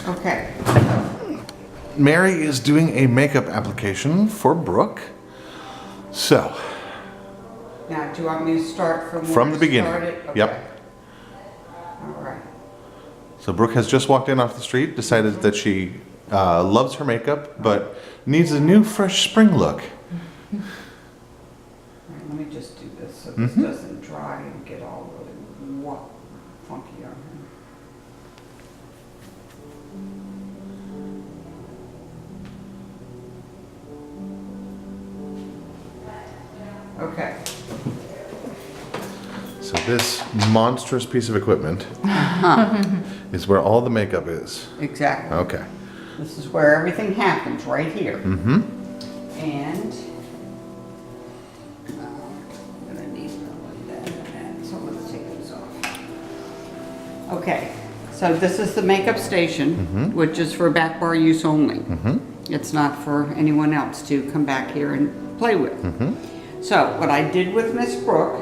Okay. Mary is doing a makeup application for Brooke. So, Now, do you want me to start from from where the you beginning. started? Okay. Yep. All right. So Brooke has just walked in off the street, decided that she loves her makeup, but needs a new fresh spring look. All right, let me just do this so this doesn't dry and get all really funky on here. Okay. So this monstrous piece of equipment is where all the makeup is. Exactly. Okay. This is where everything happens, right here. Mm-hmm. And I'm gonna need that and that, so let's take this off. Okay, so this is the makeup station, which is for back bar use only. It's not for anyone else to come back here and play with. So what I did with Miss Brooke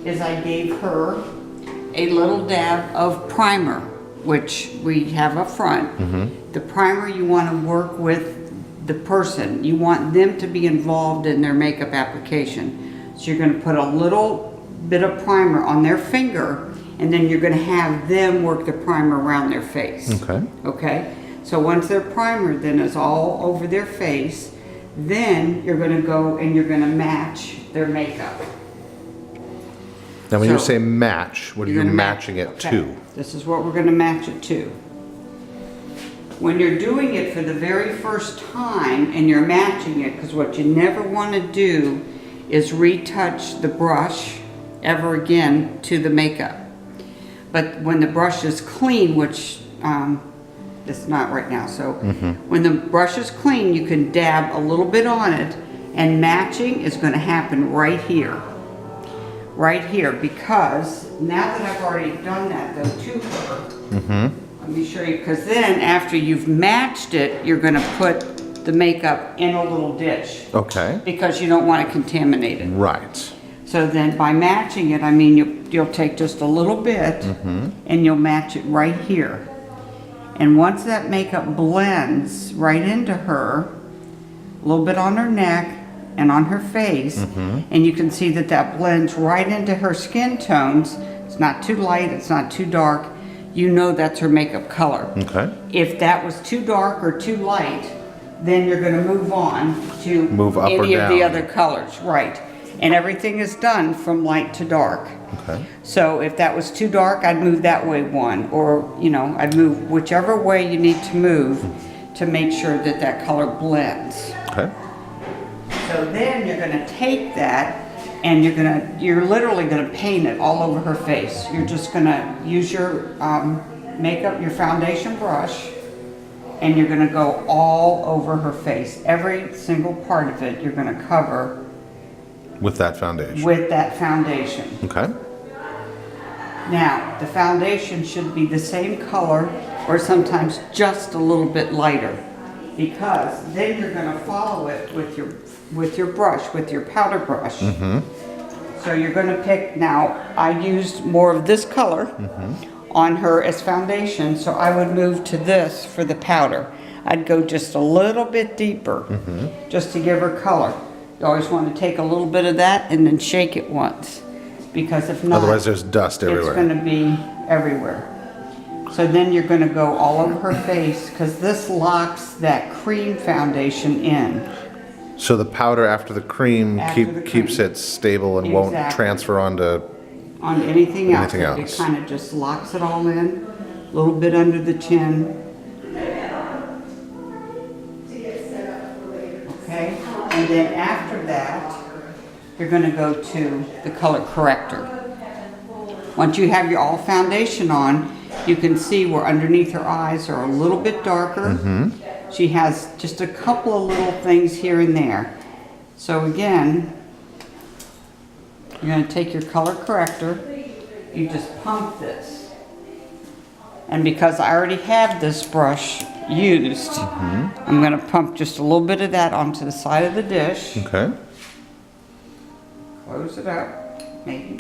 is I gave her a little dab of primer, which we have up front. The primer, you want to work with the person. You want them to be involved in their makeup application. So you're going to put a little bit of primer on their finger, and then you're going to have them work the primer around their face. Okay. Okay? So once their primer then is all over their face, then you're going to go and you're going to match their makeup. Now when you So, say match, what are you You're gonna matching it okay. to? This is what we're going to match it to. When you're doing it for the very first time and you're matching it, because what you never want to do is retouch the brush ever again to the makeup. But when the brush is clean, which it's not right now, so when the brush is clean, you can dab a little bit on it, and matching is going to happen right here. Right here, because now that I've already done that though to her, let me show you, because then after you've matched it, you're going to put the makeup in a little dish Okay. because you don't want to contaminate it. Right. So then by matching it, I mean you'll take just a little bit and you'll match it right here. And once that makeup blends right into her, a little bit on her neck and on her face, and you can see that that blends right into her skin tones. It's not too light, it's not too dark. You know that's her makeup color. Okay. If that was too dark or too light, then you're going to move on to Move up or any of the down. other colors, right? And everything is done from light to dark. Okay. So if that was too dark, I'd move that way one, or I'd move whichever way you need to move to make sure that that color blends. Okay. So then you're going to take that and you're literally going to paint it all over her face. You're just going to use your makeup, your foundation brush, and you're going to go all over her face. Every single part of it you're going to cover With that foundation. with that foundation. Okay. Now, the foundation should be the same color or sometimes just a little bit lighter, because then you're going to follow it with your brush, with your powder brush. So you're going to pick, now I used more of this color on her as foundation, so I would move to this for the powder. I'd go just a little bit deeper just to give her color. You always want to take a little bit of that and then shake it once, because if not, Otherwise there's dust it's everywhere. going to be everywhere. So then you're going to go all over her face, because this locks that cream foundation in. So the powder after the cream After the keeps cream. it stable and won't Exactly. transfer onto. On anything else, Anything else. it kind of just locks it all in, a little bit under the chin. Okay, and then after that, you're going to go to the color corrector. Once you have your all foundation on, you can see where underneath her eyes are a little bit darker. She has just a couple of little things here and there. So again, you're going to take your color corrector, you just pump this. And because I already have this brush used, I'm going to pump just a little bit of that onto the side of the dish. Okay. Close it up, maybe.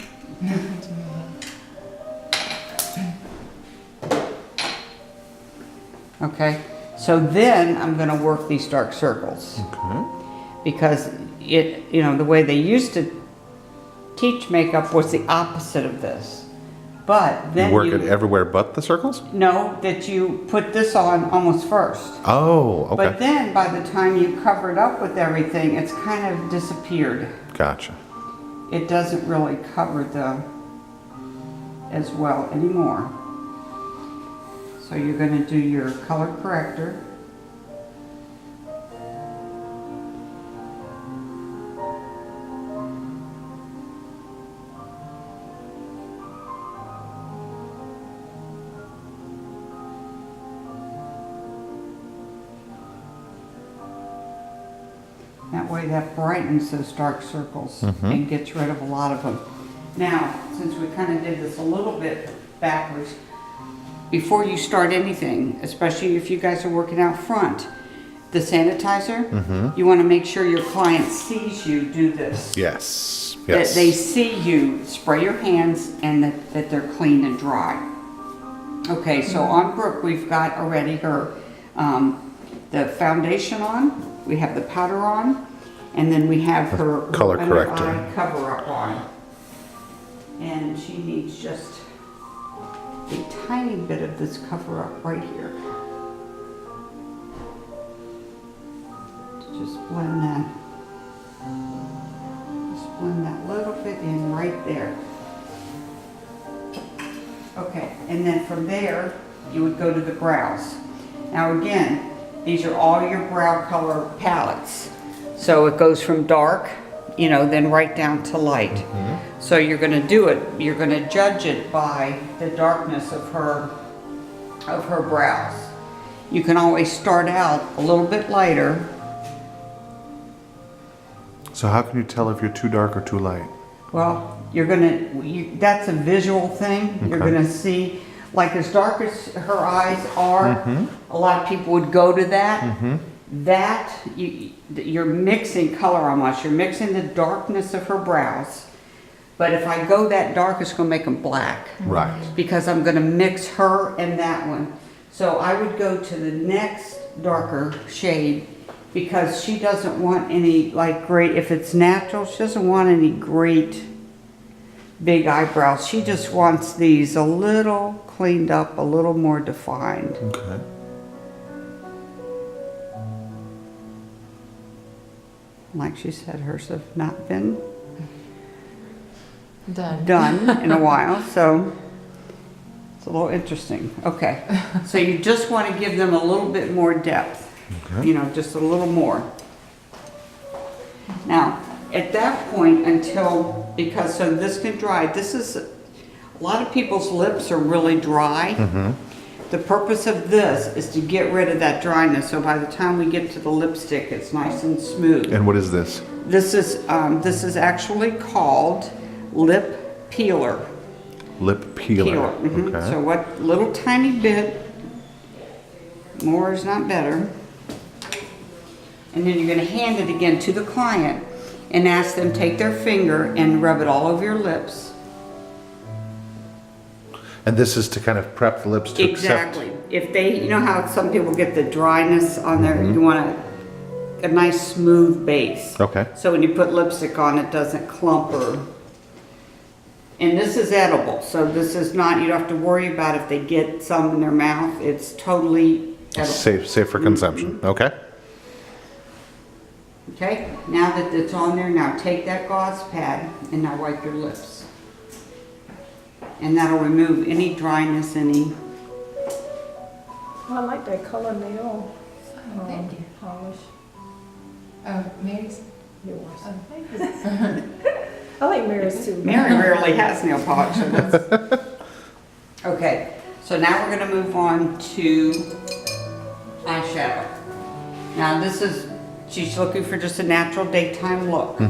Okay, so then I'm gonna work these dark circles. Okay. Because the way they used to teach makeup was the opposite of this. But then You work it everywhere but the circles? know that you put this on almost first. Oh, okay. But then by the time you cover it up with everything, it's kind of disappeared. Gotcha. It doesn't really cover as well anymore. So you're gonna do your color corrector. That way that brightens those dark circles and gets rid of a lot of them. Now, since we kind of did this a little bit backwards, before you start anything, especially if you guys are working out front, the sanitizer, you want to make sure your client sees you do this. Yes. That Yes. they see you spray your hands and that they're clean and dry. Okay, so on Brooke, we've got already her, the foundation on, we have the powder on, and then we have her Color under corrector. eye cover-up on. And she needs just a tiny bit of this cover-up right here. Just blend that. Just blend that little bit in right there. Okay, and then from there, you would go to the brows. Now again, these are all your brow color palettes. So it goes from dark, then right down to light. So you're gonna do it, you're gonna judge it by the darkness of her brows. You can always start out a little bit lighter. So how can you tell if you're too dark or too light? Well, that's a visual thing. You're Okay. gonna see, like as dark as her eyes are, a lot of people would go to that. That, you're mixing color almost. You're mixing the darkness of her brows. But if I go that dark, it's gonna make them black. Right. Because I'm gonna mix her and that one. So I would go to the next darker shade because she doesn't want any great, if it's natural, she doesn't want any great big eyebrows. She just wants these a little cleaned up, a little more defined. Okay. Like she said, hers have not been Done. done in a while, so it's a little interesting. Okay, so you just want to give them a little bit more depth, Okay. Just a little more. Now, at that point so this can dry, a lot of people's lips are really dry. The purpose of this is to get rid of that dryness, so by the time we get to the lipstick, it's nice and smooth. And what is this? This is actually called lip peeler. Lip peeler. Mhm. Okay. So what little tiny bit, more is not better. And then you're gonna hand it again to the client and ask them take their finger and rub it all over your lips. And this is to kind of prep the lips to Exactly. If they, how some people get the dryness on there, you want a nice smooth base. Okay. So when you put lipstick on, it doesn't clump or. And this is edible, so this is not, you don't have to worry about if they get some in their mouth. It's totally edible. Safe for consumption. Okay. Okay, now that it's on there, now take that gauze pad and now wipe your lips. And that'll remove any dryness, any. I like that color nail Thank you. polish. Mary's? Yours. Oh, thank you. I like Mary's too. Mary rarely has nail polish. So that's- okay, so now we're gonna move on to eyeshadow. Now she's looking for just a natural daytime look.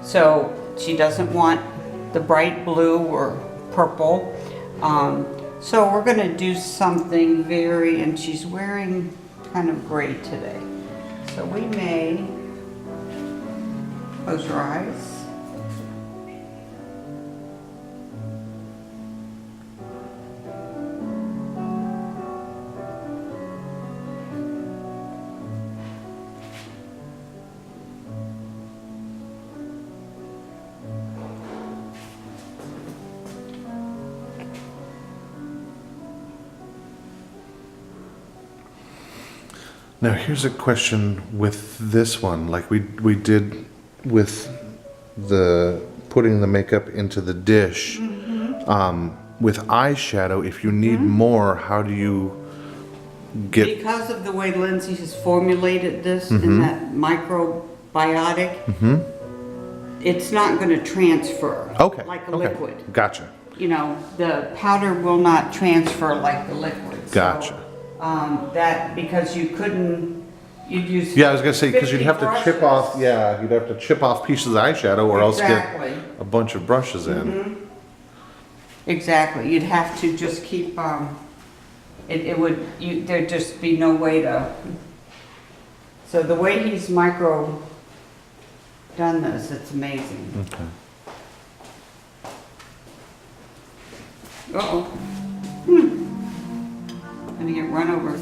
So she doesn't want the bright blue or purple. So we're gonna do something and she's wearing kind of gray today. So we may close your eyes. Now, here's a question with this one, like we did with the putting the makeup into the dish. With eyeshadow, if you need more, how do you get? Because of the way Lindsay has formulated this in that microbiotic, it's not going to transfer Okay. like a okay. liquid. Gotcha. You know, the powder will not transfer like the liquid. So, Gotcha. that, because you couldn't, you'd use. Yeah, I was gonna say, because you'd 50 have to chip brushes. off, yeah, you'd have to chip off pieces of eyeshadow or else Exactly. get a bunch of brushes in. Exactly, you'd have to just keep, it would, there'd just be no way to, so the way he's done this, it's amazing. Okay. Uh-oh. Gonna get run over.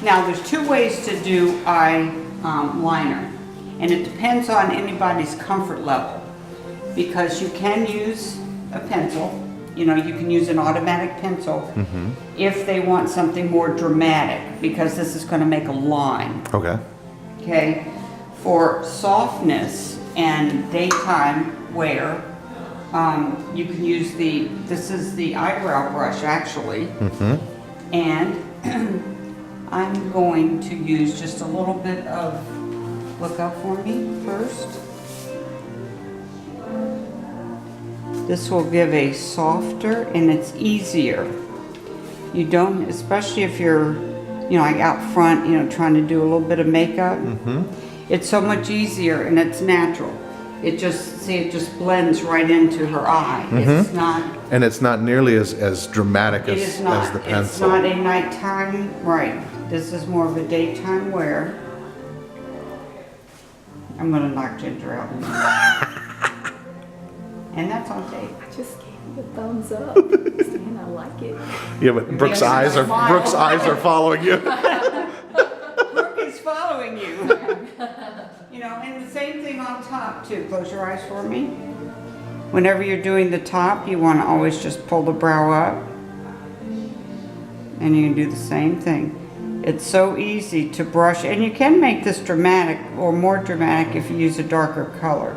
Now, there's two ways to do eye liner, and it depends on anybody's comfort level, because you can use a pencil, you know, you can use an automatic pencil if they want something more dramatic, because this is gonna make a line. Okay. Okay, for softness and daytime wear, you can use this is the eyebrow brush actually. And I'm going to use just a little bit of, look up for me first. This will give a softer, and it's easier. You don't, especially if you're, you know, like out front, you know, trying to do a little bit of makeup. It's so much easier and it's natural. It just, see, it just blends right into her eye. It's not, And it's not nearly as dramatic it as is not, the it's pencil. not a nighttime, right. This is more of a daytime wear. I'm gonna knock Ginger out. And that's on tape. I just gave you a thumbs up. Saying I like it. Yeah, but Brooke's Yes, eyes are smile. Brooke's eyes are following you. Brooke is following you. You know, and the same thing on top too. Close your eyes for me. Whenever you're doing the top, you want to always just pull the brow up. And you can do the same thing. It's so easy to brush, and you can make this dramatic or more dramatic if you use a darker color.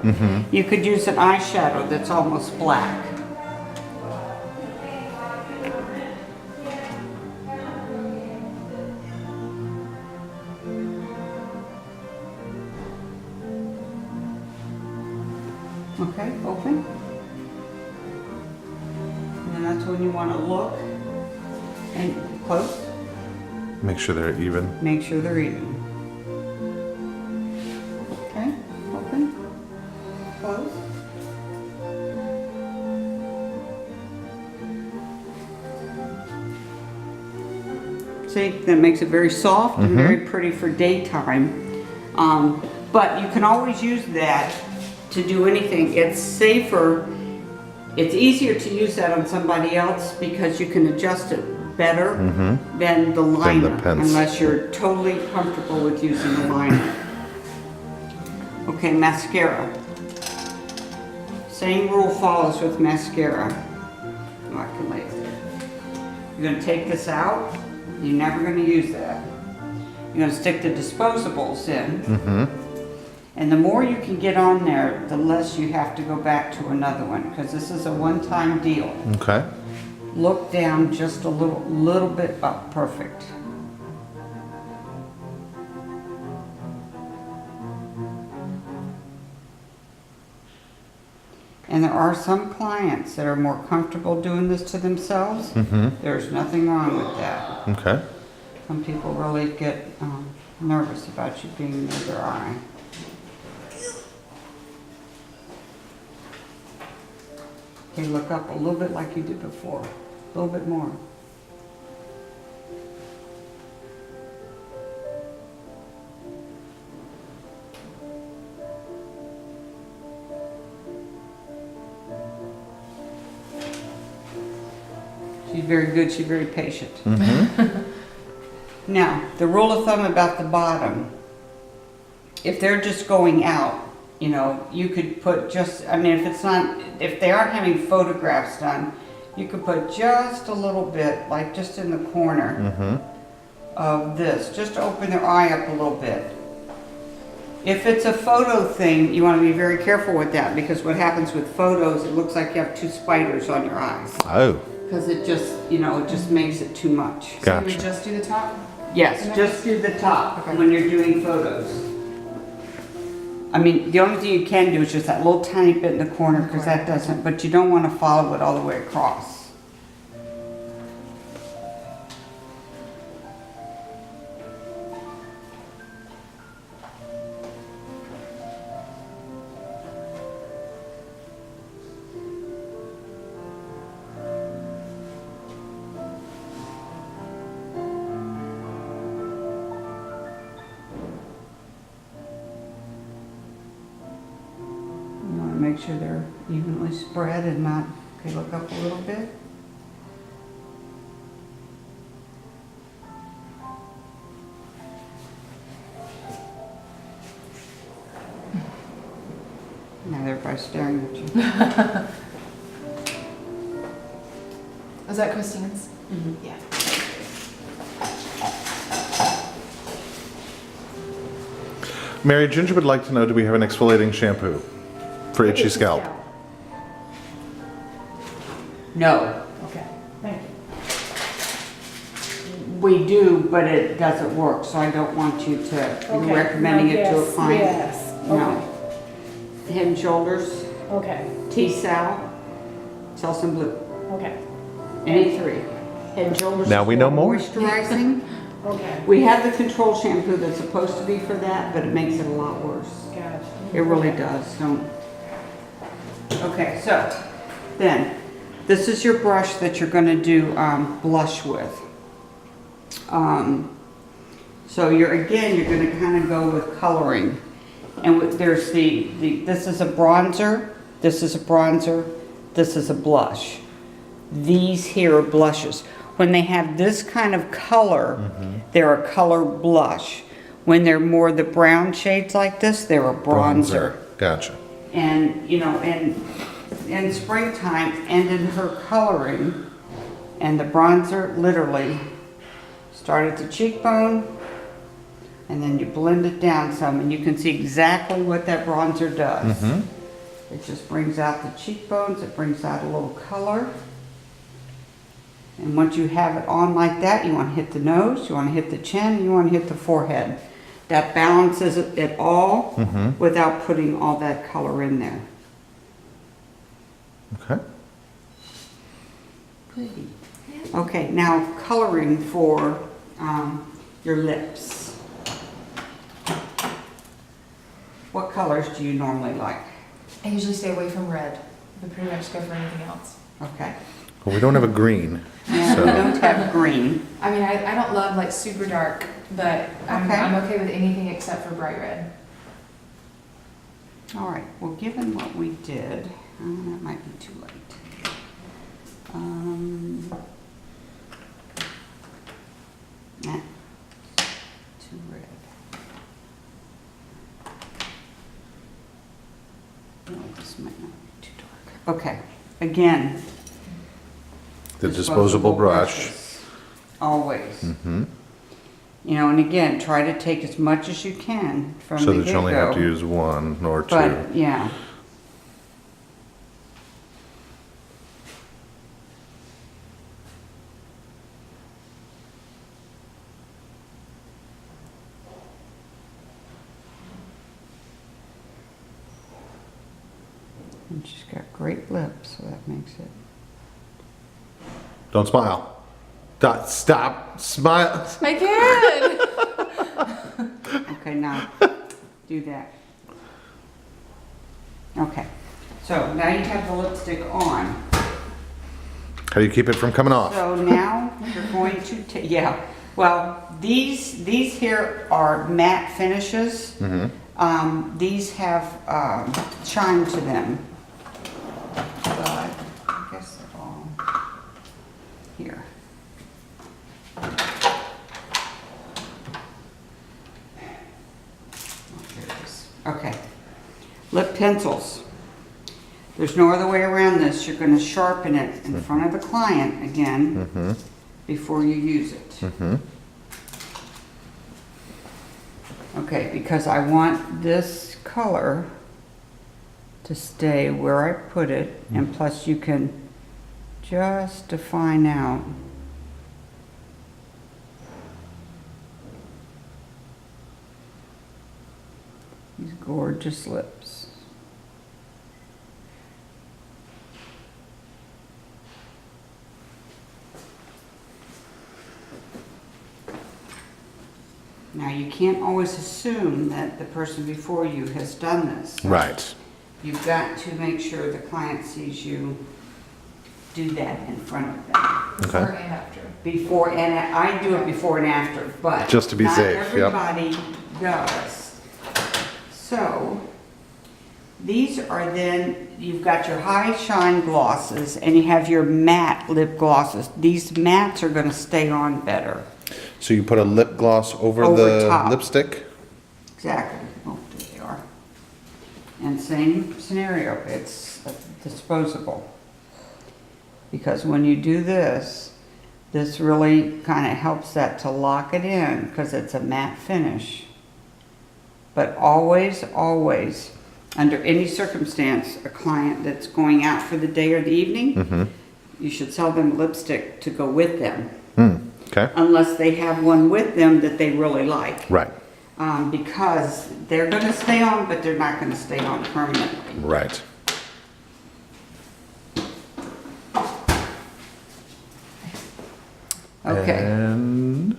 You could use an eyeshadow that's almost black. Okay, open. And then that's when you want to look and close. Make sure they're even. Make sure they're even. Okay, open, close. See, that makes it very soft and very pretty for daytime. But you can always use that to do anything. It's safer, it's easier to use that on somebody else because you can adjust it better than the liner, pencil. unless you're totally comfortable with using the liner. Okay, mascara. Same rule follows with mascara. Oh, I can lay it there. You're gonna take this out. You're never gonna use that. You're gonna stick the disposables in. And the more you can get on there, the less you have to go back to another one, because this is a one-time deal. Okay. Look down just a little bit up, perfect. And there are some clients that are more comfortable doing this to themselves. There's nothing wrong with that. Okay. Some people really get nervous about you being near their eye. Okay, look up a little bit like you did before. A little bit more. She's very good, she's very patient. Now, the rule of thumb about the bottom, if they're just going out, you know, you could put just, I mean, if they aren't having photographs done, you could put just a little bit, like just in the corner of this, just to open their eye up a little bit. If it's a photo thing, you want to be very careful with that, because what happens with photos, it looks like you have two spiders on your eyes. Oh, Because it just, you know, it just makes it too much. So we gotcha. just do the top? Yes, just do the top Okay. when you're doing photos. I mean, the only thing you can do is just that little tiny bit in the corner, because that doesn't, but you don't want to follow it all the way across. You want to make sure they're evenly spread and not, okay, look up a little bit. Now everybody's staring at you. Was that Christine's? Yeah. Mary Ginger would like to know, do we have an exfoliating shampoo for itchy scalp? No, Okay, thank you. we do, but it doesn't work, so I don't want you to, Okay, recommending it to a yes, client. Yes, No. Head and Shoulders, okay, T-Sal, Selsun Blue, okay, any three. Head and Shoulders. Now is we know for more. Moisturizing. okay. We have the control shampoo that's supposed to be for that, but it makes it a lot worse. Gotcha. It really does, don't. Okay, so then, this is your brush that you're gonna do blush with. So you're gonna kind of go with coloring. And there's this is a bronzer, this is a bronzer, this is a blush. These here are blushes. When they have this kind of color, they're a color blush. When they're more the brown shades like this, they're a bronzer. Gotcha. And, you know, in springtime and in her coloring, and the bronzer literally start at the cheekbone, and then you blend it down some, and you can see exactly what that bronzer does. It just brings out the cheekbones, it brings out a little color. And once you have it on like that, you want to hit the nose, you want to hit the chin, you want to hit the forehead. That balances it all without putting all that color in there. Okay. Okay, now coloring for your lips. What colors do you normally like? I usually stay away from red, but pretty much go for anything else. Okay. Well, we don't have a green. And we don't have green. I mean, I don't love like super dark, but Okay. I'm okay with anything except for bright red. All right, well, given what we did, that might be too late. Nah, too red. No, this might not be too dark. Okay, again. The disposable brush. brushes, always. You know, and again, try to take as much as you can from So the that you only have to get-go. use one or two. But, yeah. And she's got great lips, so that makes it. Don't smile. Stop. Smile. My kid! Okay, now, do that. Okay, so now you have the lipstick on. How do you keep it from coming off? So now you're going to take, yeah, well, these here are matte finishes. These have shine to them. But I guess they're all here. Oh, here it is. Okay, lip pencils. There's no other way around this. You're gonna sharpen it in front of the client again before you use it. Okay, because I want this color to stay where I put it, and plus you can just define out. These gorgeous lips. Now, you can't always assume that the person before you has done this. Right. You've got to make sure the client sees you do that in front of them. Before and after. Before and, I do it before and after, but. Just to be safe, yep. Not everybody does. So, these are then, you've got your high shine glosses and you have your matte lip glosses. These mattes are gonna stay on better. So you put a lip gloss over Over the top. lipstick? Exactly. Oh, there they are. And same scenario, it's disposable. Because when you do this, this really kind of helps that to lock it in because it's a matte finish. But always, always, under any circumstance, a client that's going out for the day or the evening, you should sell them lipstick to go with them. Okay. Unless they have one with them that they really like. Right. Because they're going to stay on, but they're not going to stay on permanently. Right. Okay. And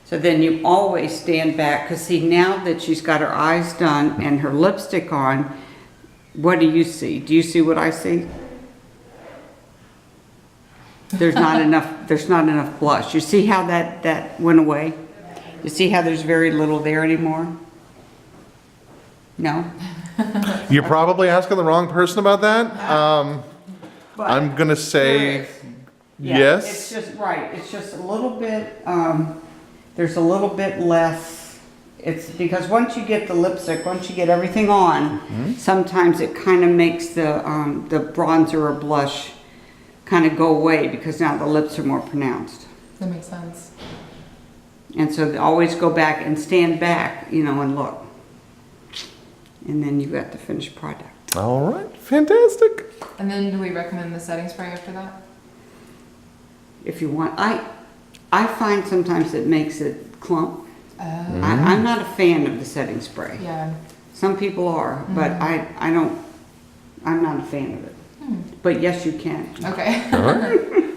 So then you always stand back, because see, now that she's got her eyes done and her lipstick on, what do you see? Do you see what I see? There's not enough blush. You see how that went away? You see how there's very little there anymore? No? you're probably asking the wrong person about that. But I'm gonna there say is. Yeah, yes. It's just, right, it's just a little bit, there's a little bit less, it's because once you get the lipstick, once you get everything on, sometimes it kind of makes the bronzer or blush kind of go away because now the lips are more pronounced. That makes sense. And so they always go back and stand back, and look. And then you got the finished product. All right. Fantastic. And then do we recommend the setting spray after that? If you want, I find sometimes it makes it clump. Oh. I'm not a fan of the setting spray. Yeah. Some people are, but I'm not a fan of it. But yes, you can. Okay. All right.